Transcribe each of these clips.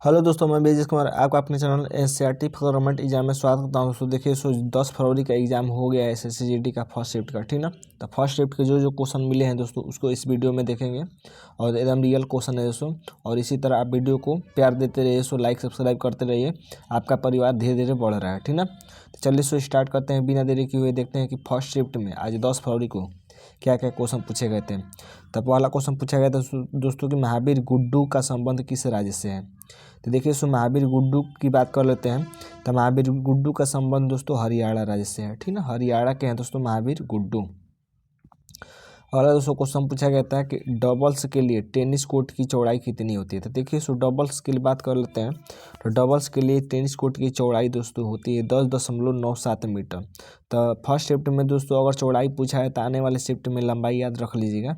Hello दोस्तों, मैं बेजिस कुमार आपका अपने चैनल एनसीईआरटी गवर्नमेंट एग्जाम में स्वागत करता हूँ। दोस्तों देखिए, 10 फरवरी का एग्जाम हो गया है एसएससी का फर्स्ट शिफ्ट का, ठीक ना। तो फर्स्ट शिफ्ट के जो क्वेश्चन मिले हैं दोस्तों, उसको इस वीडियो में देखेंगे और एकदम रियल क्वेश्चन है दोस्तों। और इसी तरह आप वीडियो को प्यार देते रहिए, सो लाइक सब्सक्राइब करते रहिए, आपका परिवार धीरे धीरे बढ़ रहा है, ठीक ना। तो चलिए सो स्टार्ट करते हैं बिना देरी किए हुए। देखते हैं कि फर्स्ट शिफ्ट में आज 10 फरवरी को क्या क्या क्वेश्चन पूछे गए थे। तब पहला क्वेश्चन पूछा गया था दोस्तों कि महावीर गुड्डू का संबंध किस राज्य से है। तो देखिए सो महावीर गुड्डू की बात कर लेते हैं। तो महावीर गुड्डू का संबंध दोस्तों हरियाणा राज्य से है, ठीक ना। हरियाणा के हैं दोस्तों महावीर गुड्डू। और दोस्तों क्वेश्चन पूछा गया था कि डबल्स के लिए टेनिस कोर्ट की चौड़ाई कितनी होती है। तो देखिए सो डबल्स के लिए बात कर लेते हैं। तो डबल्स के लिए टेनिस कोर्ट की चौड़ाई दोस्तों होती है 10.97 मीटर। तो फर्स्ट शिफ्ट में दोस्तों अगर चौड़ाई पूछा है तो आने वाले शिफ्ट में लंबाई याद रख लीजिएगा,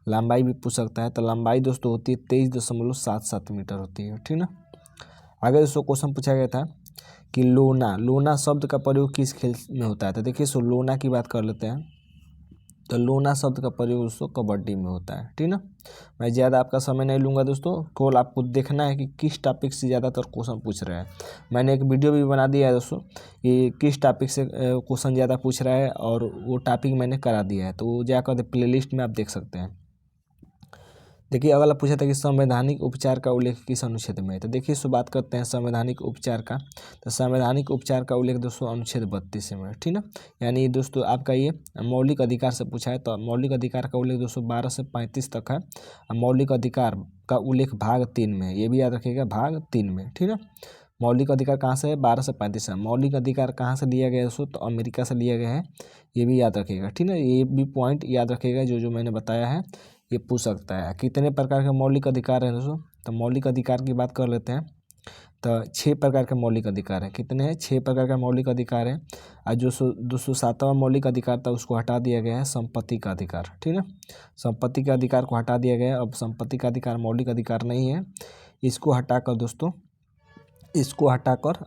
लंबाई भी पूछ सकता है। तो लंबाई दोस्तों होती है 23.77 मीटर होती है, ठीक ना। आगे दोस्तों क्वेश्चन पूछा गया था कि लोना शब्द का प्रयोग किस खेल में होता है। तो देखिए सो लोना की बात कर लेते हैं। तो लोना शब्द का प्रयोग दोस्तों कबड्डी में होता है, ठीक ना। मैं ज़्यादा आपका समय नहीं लूँगा दोस्तों, केवल आपको देखना है कि किस टॉपिक से ज़्यादातर क्वेश्चन पूछ रहे हैं। मैंने एक वीडियो भी बना दिया है दोस्तों कि किस टॉपिक से क्वेश्चन ज़्यादा पूछ रहा है, और वो टॉपिक मैंने करा दिया है, तो वो जाकर प्लेलिस्ट में आप देख सकते हैं। देखिए अगला पूछा था कि संवैधानिक उपचार का उल्लेख किस अनुच्छेद में है। तो देखिए सो बात करते हैं संवैधानिक उपचार का। तो संवैधानिक उपचार का उल्लेख दोस्तों अनुच्छेद 32 में है, ठीक ना। यानी दोस्तों आपका ये मौलिक अधिकार से पूछा है। तो मौलिक अधिकार का उल्लेख दोस्तों 12 से 35 तक है। मौलिक अधिकार का उल्लेख भाग 3 में है, ये भी याद रखिएगा, भाग 3 में, ठीक ना। मौलिक अधिकार कहाँ से है, 12 से 35 है। मौलिक अधिकार कहाँ से लिया गया है दोस्तों, तो अमेरिका से लिया गया है, ये भी याद रखिएगा, ठीक ना। ये भी पॉइंट याद रखिएगा जो मैंने बताया है, ये पूछ सकता है। कितने प्रकार के मौलिक अधिकार हैं दोस्तों, तो मौलिक अधिकार की बात कर लेते हैं। तो 6 प्रकार के मौलिक अधिकार हैं। कितने हैं, 6 प्रकार का मौलिक अधिकार है। और जो 207वां मौलिक अधिकार था उसको हटा दिया गया है, संपत्ति का अधिकार, ठीक है। संपत्ति के अधिकार को हटा दिया गया है। अब संपत्ति का अधिकार मौलिक अधिकार नहीं है। इसको हटाकर दोस्तों, इसको हटाकर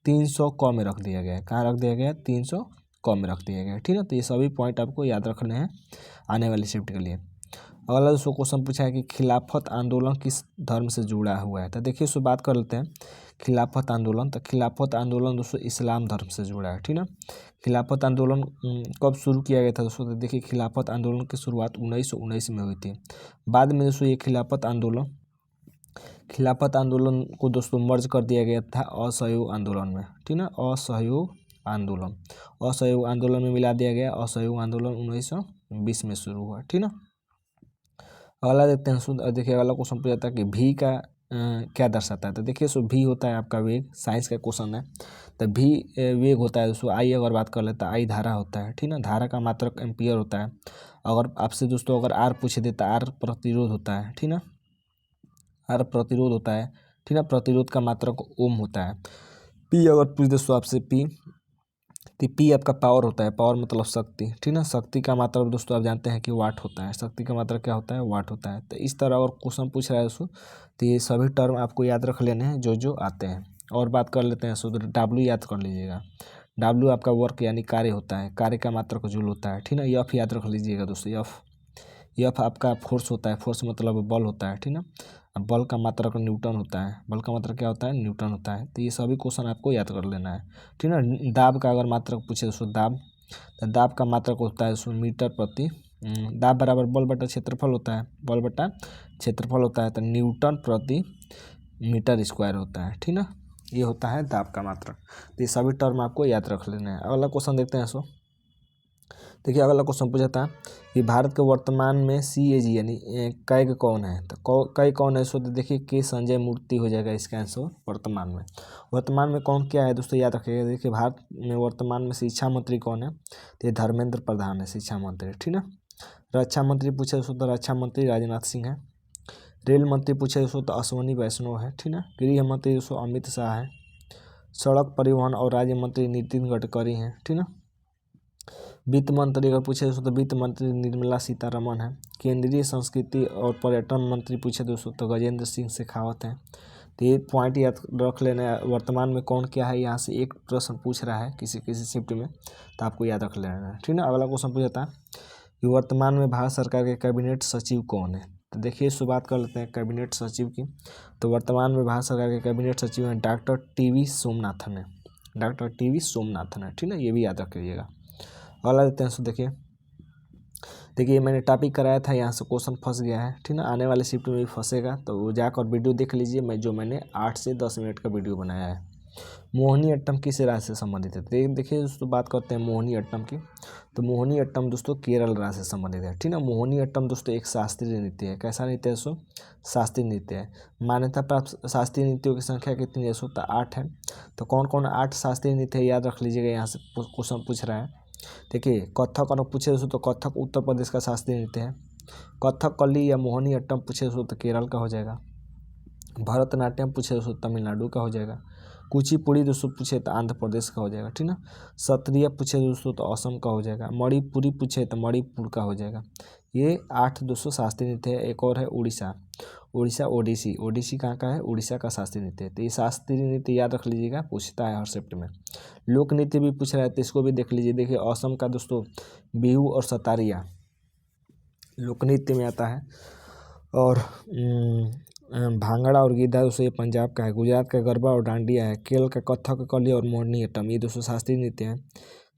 300 क में रख दिया गया है। कहाँ रख दिया गया है, 300 क में रख दिया गया है, ठीक है। तो ये सभी पॉइंट आपको याद रखने हैं आने वाली शिफ्ट के लिए। अगला दोस्तों क्वेश्चन पूछा है कि खिलाफत आंदोलन किस धर्म से जुड़ा हुआ है। तो देखिए सो बात कर लेते हैं खिलाफत आंदोलन। तो खिलाफत आंदोलन दोस्तों इस्लाम धर्म से जुड़ा है, ठीक ना। खिलाफत आंदोलन कब शुरू किया गया था दोस्तों। तो देखिए खिलाफत आंदोलन की शुरुआत 1919 में हुई थी। बाद में दोस्तों ये खिलाफत आंदोलन को दोस्तों मर्ज कर दिया गया था असहयोग आंदोलन में, ठीक ना। असहयोग आंदोलन में मिला दिया गया। असहयोग आंदोलन 1920 में शुरू हुआ, ठीक ना। अगला देखते हैं। देखिए अगला क्वेश्चन पूछा था कि भी का क्या दर्शाता है। तो देखिए सो भी होता है आपका वेग, साइंस का क्वेश्चन है। तो भी वेग होता है दोस्तों। आई अगर बात कर लेता है, आई धारा होता है, ठीक ना। धारा का मात्रक एम्पियर होता है। अगर आपसे दोस्तों अगर आर पूछ देता, आर प्रतिरोध होता है, ठीक ना। आर प्रतिरोध होता है, ठीक ना। प्रतिरोध का मात्रक ओम होता है। पी अगर पूछ दोस्तों आपसे, पी आपका पावर होता है। पावर मतलब शक्ति, ठीक ना। शक्ति का मात्रक दोस्तों आप जानते हैं कि वाट होता है। शक्ति का मात्रक क्या होता है, वाट होता है। तो इस तरह अगर क्वेश्चन पूछ रहा है दोस्तों, तो ये सभी टर्म आपको याद रख लेने हैं जो आते हैं। और बात कर लेते हैं दोस्तों, डब्ल्यू याद कर लीजिएगा। डब्ल्यू आपका वर्क यानी कार्य होता है। कार्य का मात्रक जूल होता है, ठीक ना। एफ याद रख लीजिएगा दोस्तों, एफ आपका फोर्स होता है। फोर्स मतलब बल होता है, ठीक ना। बल का मात्रक न्यूटन होता है। बल का मात्रक क्या होता है, न्यूटन होता है। तो ये सभी क्वेश्चन आपको याद कर लेना है, ठीक ना। दाब का अगर मात्रक पूछे दोस्तों, दाब का मात्रक होता है दोस्तों मीटर प्रति। दाब बराबर बल बटा क्षेत्रफल होता है। बल बटा क्षेत्रफल होता है, तो न्यूटन प्रति मीटर स्क्वायर होता है, ठीक ना। ये होता है दाब का मात्रक। तो ये सभी टर्म आपको याद रख लेना है। अगला क्वेश्चन देखते हैं सो। देखिए अगला क्वेश्चन पूछा था कि भारत के वर्तमान में CAG यानी कैग कौन है। तो कैग कौन है सो, तो देखिए के संजय मूर्ति हो जाएगा इसका आंसर। वर्तमान में कौन क्या है दोस्तों, याद रखिएगा। देखिए भारत में वर्तमान में शिक्षा मंत्री कौन है, तो ये धर्मेंद्र प्रधान है शिक्षा मंत्री, ठीक ना। रक्षा मंत्री पूछे दोस्तों, तो रक्षा मंत्री राजनाथ सिंह है। रेल मंत्री पूछे दोस्तों, तो अश्वनी वैष्णव है, ठीक ना। गृह मंत्री दोस्तों अमित शाह है। सड़क परिवहन और राज्य मंत्री नितिन गडकरी हैं, ठीक ना। वित्त मंत्री अगर पूछे दोस्तों, तो वित्त मंत्री निर्मला सीतारमण है। केंद्रीय संस्कृति और पर्यटन मंत्री पूछे दोस्तों, तो गजेंद्र सिंह शेखावत है। तो ये पॉइंट याद रख लेना है। वर्तमान में कौन क्या है, यहाँ से एक प्रश्न पूछ रहा है किसी शिफ्ट में, तो आपको याद रख लेना है, ठीक ना। अगला क्वेश्चन पूछा था कि वर्तमान में भारत सरकार के कैबिनेट सचिव कौन है। तो देखिए इसको बात कर लेते हैं कैबिनेट सचिव की। तो वर्तमान में भारत सरकार के कैबिनेट सचिव हैं डॉक्टर टी.वी. सोमनाथन है, डॉक्टर टी.वी. सोमनाथन है, ठीक ना, ये भी याद रख लीजिएगा। अगला देते हैं सो देखिए मैंने टॉपिक कराया था, यहाँ से क्वेश्चन फंस गया है, ठीक ना, आने वाले शिफ्ट में भी फंसेगा, तो वो जाकर वीडियो देख लीजिए, मैंने 8 से 10 मिनट का वीडियो बनाया है। मोहिनीअट्टम किस राज्य से संबंधित है? देखिए दोस्तों बात करते हैं मोहिनीअट्टम की। तो मोहिनीअट्टम दोस्तों केरल राज्य से संबंधित है, ठीक ना। मोहिनीअट्टम दोस्तों एक शास्त्रीय नृत्य है। कैसा नृत्य है दोस्तों? शास्त्रीय नृत्य है। मान्यता प्राप्त शास्त्रीय नृत्यों की संख्या कितनी है दोस्तों? तो 8 है। तो कौन कौन 8 शास्त्रीय नृत्य है याद रख लीजिएगा, यहाँ से क्वेश्चन पूछ रहा है। देखिए कथक अगर पूछे दोस्तों तो कथक उत्तर प्रदेश का शास्त्रीय नृत्य है। कथकली या मोहिनीअट्टम पूछे दोस्तों तो केरल का हो जाएगा। भरतनाट्यम पूछे दोस्तों तमिलनाडु का हो जाएगा। कुचिपुड़ी दोस्तों पूछे तो आंध्र प्रदेश का हो जाएगा, ठीक ना। सत्रिया पूछे दोस्तों तो असम का हो जाएगा। मणिपुरी पूछे तो मणिपुर का हो जाएगा। ये 8 दोस्तों शास्त्रीय नृत्य है। एक और है उड़ीसा ओडिसी। ओडिसी कहाँ का है? उड़ीसा का शास्त्रीय नृत्य है। तो ये शास्त्रीय नृत्य याद रख लीजिएगा, पूछता है हर शिफ्ट में। लोक नृत्य भी पूछ रहा है तो इसको भी देख लीजिए। देखिए असम का दोस्तों बिहू और सतारिया लोक नृत्य में आता है। और भांगड़ा और गिद्धा दोस्तों ये पंजाब का है। गुजरात का गरबा और डांडिया है। केरल का कथकली और मोहिनीअट्टम ये दोस्तों शास्त्रीय नृत्य है।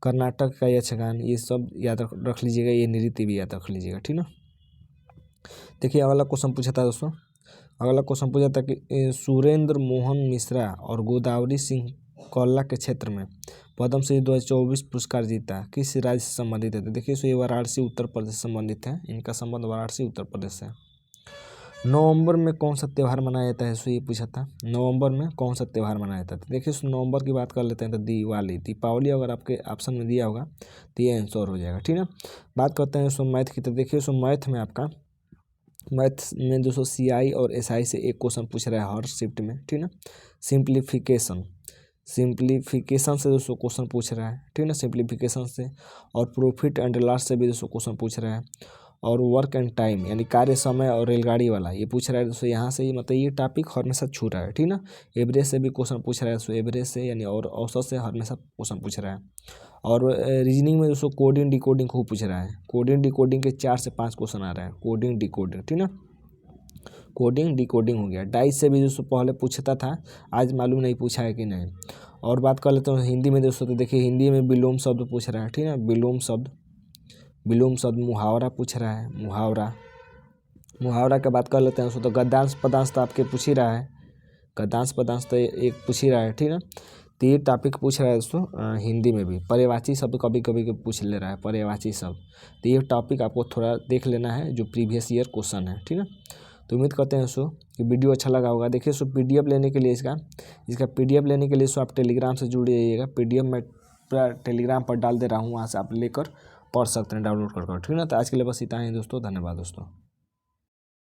कर्नाटक का यक्षगान, ये सब याद रख लीजिएगा। ये नृत्य भी याद रख लीजिएगा, ठीक ना। देखिए अगला क्वेश्चन पूछा था दोस्तों, अगला क्वेश्चन पूछा था कि सुरेंद्र मोहन मिश्रा और गोदावरी सिंह कोल्ला के क्षेत्र में पद्मश्री 2024 पुरस्कार जीता किस राज्य से संबंधित है? तो देखिए ये वाराणसी उत्तर प्रदेश से संबंधित है। इनका संबंध वाराणसी उत्तर प्रदेश से है। नवंबर में कौन सा त्यौहार मनाया जाता है? सो ये पूछा था, नवंबर में कौन सा त्यौहार मनाया जाता है? देखिए नवंबर की बात कर लेते हैं तो दीपावली अगर आपके ऑप्शन में दिया होगा तो ये आंसर हो जाएगा, ठीक ना। बात करते हैं सो मैथ की। तो देखिए मैथ में आपका मैथ में दोस्तों CI और SI से एक क्वेश्चन पूछ रहा है हर शिफ्ट में, ठीक ना। सिंप्लीफिकेशन से दोस्तों क्वेश्चन पूछ रहा है, ठीक ना, सिंप्लीफिकेशन से। और प्रॉफिट एंड लॉस से भी दोस्तों क्वेश्चन पूछ रहा है। और वर्क एंड टाइम यानी कार्य समय और रेलगाड़ी वाला ये पूछ रहा है दोस्तों। यहाँ से मतलब ये टॉपिक हमेशा छू रहा है, ठीक ना। एवरेज से भी क्वेश्चन पूछ रहा है दोस्तों, एवरेज से यानी और औसत से हमेशा क्वेश्चन पूछ रहा है। और रीजनिंग में दोस्तों कोडिंग डिकोडिंग खूब पूछ रहा है। कोडिंग डिकोडिंग के 4 से 5 क्वेश्चन आ रहा है। कोडिंग डिकोडिंग, ठीक ना, कोडिंग डिकोडिंग हो गया। डाइस से भी दोस्तों पहले पूछता था, आज मालूम नहीं पूछा है कि नहीं। और बात कर लेते हैं हिंदी में दोस्तों। तो देखिए हिंदी में विलोम शब्द पूछ रहा है, ठीक है, विलोम शब्द। मुहावरा पूछ रहा है, मुहावरा की बात कर लेते हैं दोस्तों। तो गद्यांश पदांश तो आपके पूछ ही रहा है, गद्यांश पदांश तो एक पूछ ही रहा है, ठीक है। तो ये टॉपिक पूछ रहा है दोस्तों हिंदी में भी। पर्यायवाची शब्द कभी कभी पूछ ले रहा है, पर्यायवाची शब्द। तो ये टॉपिक आपको थोड़ा देख लेना है जो प्रीवियस ईयर क्वेश्चन है, ठीक है। तो उम्मीद करते हैं दोस्तों कि वीडियो अच्छा लगा होगा। देखिए सो PDF लेने के लिए इसका PDF लेने के लिए सो आप टेलीग्राम से जुड़ जाइएगा। PDF मैं पूरा टेलीग्राम पर डाल दे रहा हूँ, वहाँ से आप लेकर पढ़ सकते हैं डाउनलोड कर, ठीक है ना। तो आज के लिए बस इतना ही दोस्तों, धन्यवाद दोस्तों।